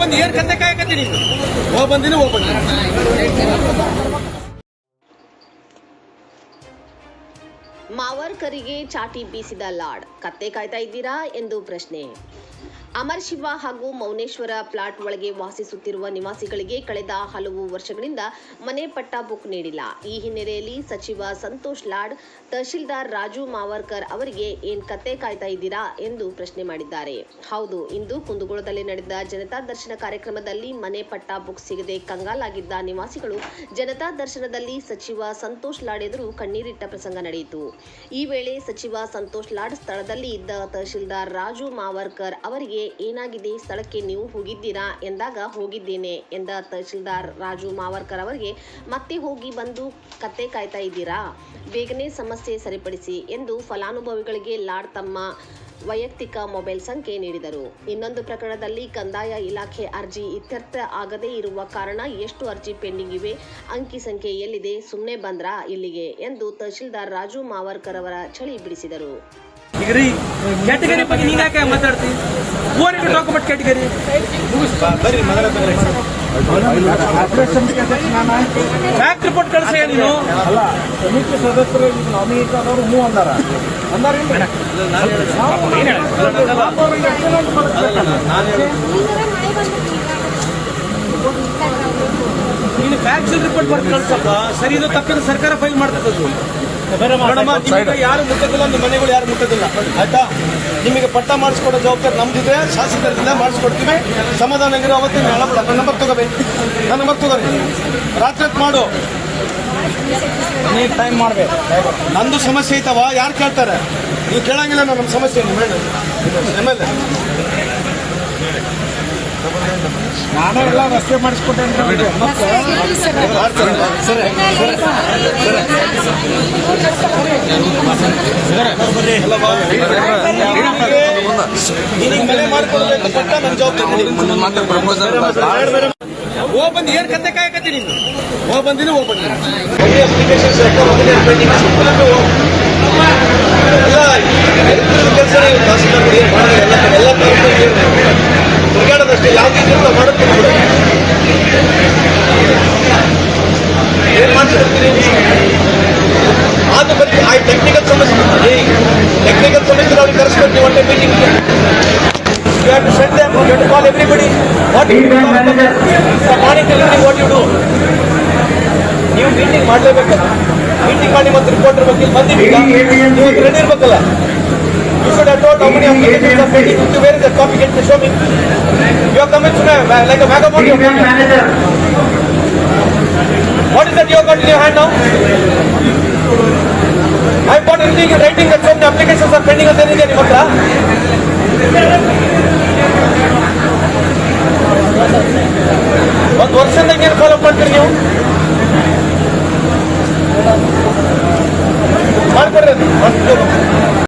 ಬಂದು ಏನ್ ಕತೆ ಕಾಯಕತ್ತೀನಿ ಬಂದಿನ ಬಂದ ಮಾವರ್ಕರಿಗೆ ಚಾಟಿ ಬೀಸಿದ ಲಾಡ್ ಕತ್ತೆ ಕಾಯ್ತಾ ಇದ್ದೀರಾ ಎಂದು ಪ್ರಶ್ನೆ. ಅಮರ್ ಶಿವ ಹಾಗೂ ಮೌನೇಶ್ವರ ಪ್ಲಾಟ್ ಒಳಗೆ ವಾಸಿಸುತ್ತಿರುವ ನಿವಾಸಿಗಳಿಗೆ ಕಳೆದ ಹಲವು ವರ್ಷಗಳಿಂದ ಮನೆ ಪಟ್ಟ ಬುಕ್ ನೀಡಿಲ್ಲ. ಈ ಹಿನ್ನೆಲೆಯಲ್ಲಿ ಸಚಿವ ಸಂತೋಷ್ ಲಾಡ್ ತಹಶೀಲ್ದಾರ್ ರಾಜು ಮಾವರ್ಕರ್ ಅವರಿಗೆ ಏನ್ ಕತ್ತೆ ಕಾಯ್ತಾ ಇದ್ದೀರಾ ಎಂದು ಪ್ರಶ್ನೆ ಮಾಡಿದ್ದಾರೆ. ಹೌದು, ಇಂದು ಕುಂದಗೋಳದಲ್ಲಿ ನಡೆದ ಜನತಾ ದರ್ಶನ ಕಾರ್ಯಕ್ರಮದಲ್ಲಿ ಮನೆ ಪಟ್ಟ ಬುಕ್ ಸಿಗದೆ ಕಂಗಾಲಾಗಿದ್ದ ನಿವಾಸಿಗಳು ಜನತಾ ದರ್ಶನದಲ್ಲಿ ಸಚಿವ ಸಂತೋಷ್ ಲಾಡ್ ಎದುರು ಕಣ್ಣೀರಿಟ್ಟ ಪ್ರಸಂಗ ನಡೆಯಿತು. ಈ ವೇಳೆ ಸಚಿವ ಸಂತೋಷ್ ಲಾಡ್ ಸ್ಥಳದಲ್ಲಿ ಇದ್ದ ತಹಶೀಲ್ದಾರ್ ರಾಜು ಮಾವರ್ಕರ್ ಅವರಿಗೆ ಏನಾಗಿದೆ, ಸ್ಥಳಕ್ಕೆ ನೀವು ಹೋಗಿದ್ದೀರಾ ಎಂದಾಗ ಹೋಗಿದ್ದೇನೆ ಎಂದ ತಹಶೀಲ್ದಾರ್ ರಾಜು ಮಾವರ್ಕರ್ ಅವರಿಗೆ ಮತ್ತೆ ಹೋಗಿ ಬಂದು ಕತ್ತೆ ಕಾಯ್ತಾ ಇದ್ದೀರಾ, ಬೇಗನೆ ಸಮಸ್ಯೆ ಸರಿಪಡಿಸಿ ಎಂದು ಫಲಾನುಭವಿಗಳಿಗೆ ಲಾಡ್ ತಮ್ಮ ವೈಯಕ್ತಿಕ ಮೊಬೈಲ್ ಸಂಖ್ಯೆ ನೀಡಿದರು. ಇನ್ನೊಂದು ಪ್ರಕರಣದಲ್ಲಿ ಕಂದಾಯ ಇಲಾಖೆ ಅರ್ಜಿ ಇತ್ಯರ್ಥ ಆಗದೇ ಇರುವ ಕಾರಣ ಎಷ್ಟು ಅರ್ಜಿ ಪೆಂಡಿಂಗ್ ಇವೆ, ಅಂಕಿ ಸಂಖ್ಯೆ ಎಲ್ಲಿದೆ, ಸುಮ್ಮನೆ ಬಂದ್ರಾ ಇಲ್ಲಿಗೆ ಎಂದು ತಹಶೀಲ್ದಾರ್ ರಾಜು ಮಾವರ್ಕರ್ ಅವರ ಚಳಿ ಬಿಡಿಸಿದರು. ಕ್ಯಾಟಗರಿ ಬಗ್ಗೆ ನೀನ್ ಯಾಕೆ ಮಾತಾಡ್ತೀನಿ? ಡಾಕ್ಯುಮೆಂಟ್ ಕ್ಯಾಟಗರಿ ಫ್ಯಾಕ್ಟ್ ರಿಪೋರ್ಟ್ ಕಳಿಸ ನೀನು ಅಲ್ಲ. ಸಮಿತಿ ಸದಸ್ಯರು ನಾಮಿನೇಟ್ ಆದವರು ಮೂವ್ ಅಂದಾರ ನೀನು ಫ್ಯಾಕ್ಟ್ ರಿಪೋರ್ಟ್ ಬರ್ದು ಕಳ್ಸಪ್ಪ. ಸರಿ, ಇದು ತಪ್ಪಿದ ಸರ್ಕಾರ ಫೈಲ್ ಮಾಡ್ತದ್ದು. ಯಾರು ಮುಟ್ಟದಿಲ್ಲ, ನಿಮ್ಮ ಮನೆಗಳು ಯಾರು ಮುಟ್ಟದಿಲ್ಲ, ಆಯ್ತಾ? ನಿಮಗೆ ಪಟ್ಟ ಮಾಡಿಸ್ಕೊಡೋ ಜವಾಬ್ದಾರಿ ನಮ್ದಿದೆ, ಶಾಸಕರಿಂದ ಮಾಡಿಸ್ಕೊಡ್ತೀವಿ. ಸಮಾಧಾನ ಆಗಿರೋ ಅವತ್ತಿನ ಹೇಳಬೇಡ. ನನ್ನ ನಂಬರ್ ತಗೋರಿ, ರಾತ್ರಿ ಮಾಡು, ಟೈಮ್ ಮಾಡ್ಬೇಕು. ನಂದು ಸಮಸ್ಯೆ ಐತವ, ಯಾರು ಕೇಳ್ತಾರೆ? ನೀವು ಕೇಳಂಗಿಲ್ಲ, ನಮ್ಮ ಸಮಸ್ಯೆ ಎಮ್ಎಲ್ಎ ನಾನೇ ಎಲ್ಲ ರಸ್ತೆ ಮಾಡಿಸ್ಕೊಟ್ಟೇನೆ. ಮನೆ ಮಾಡ್ಕೊಡ್ಬೇಕು ಪಟ್ಟ ನನ್ನ ಜವಾಬ್ದಾರಿ. ಬಂದು ಏನ್ ಕತೆ ಕಾಯಕತ್ತೀನಿ ಬಂದಿನ ತಿರುಗಾಡೋದಷ್ಟೇ, ಯಾವ್ದು ಮಾಡುತ್ತೀನಿ ಏನ್ ಮಾಡ್ತಿರ್ತೀರಿ? ಅದು ಬರೀ ಆ ಟೆಕ್ನಿಕಲ್ ಸಮಸ್ಯೆ ಅವ್ರಿಗೆ ಕರೆಸ್ಬೇಕು. ನೀವು ಒಳ್ಳೆ meeting you have to send them, you have to call everybody. What you do? Morning tell me what you do. ನೀವು ಮೀಟಿಂಗ್ ಮಾಡಲೇಬೇಕಲ್ಲ. ಮೀಟಿಂಗ್ ಮಾಡಿ ಮತ್ತೆ ರಿಪೋರ್ಟರ್ ಬಗ್ಗೆ ಬಂದಿದ್ದೀಗ ನೀವು ರೆಡಿ ಇರ್ಬೇಕಲ್ಲ. You should have told how many applications are pending. Where is the copy? Get the show me. You are coming to like a vagabond. What is that you have got in your hand now? I have got anything in writing that so many applications are pending. ಅಂತ ಏನಿದೆ ನಿಮ್ಮ ಹತ್ರ? ಒಂದು ವರ್ಷದಿಂದ ಏನು follow ಮಾಡ್ತೀರಿ ನೀವು? ಮಾಡ್ಕೊಡ್ರಿ.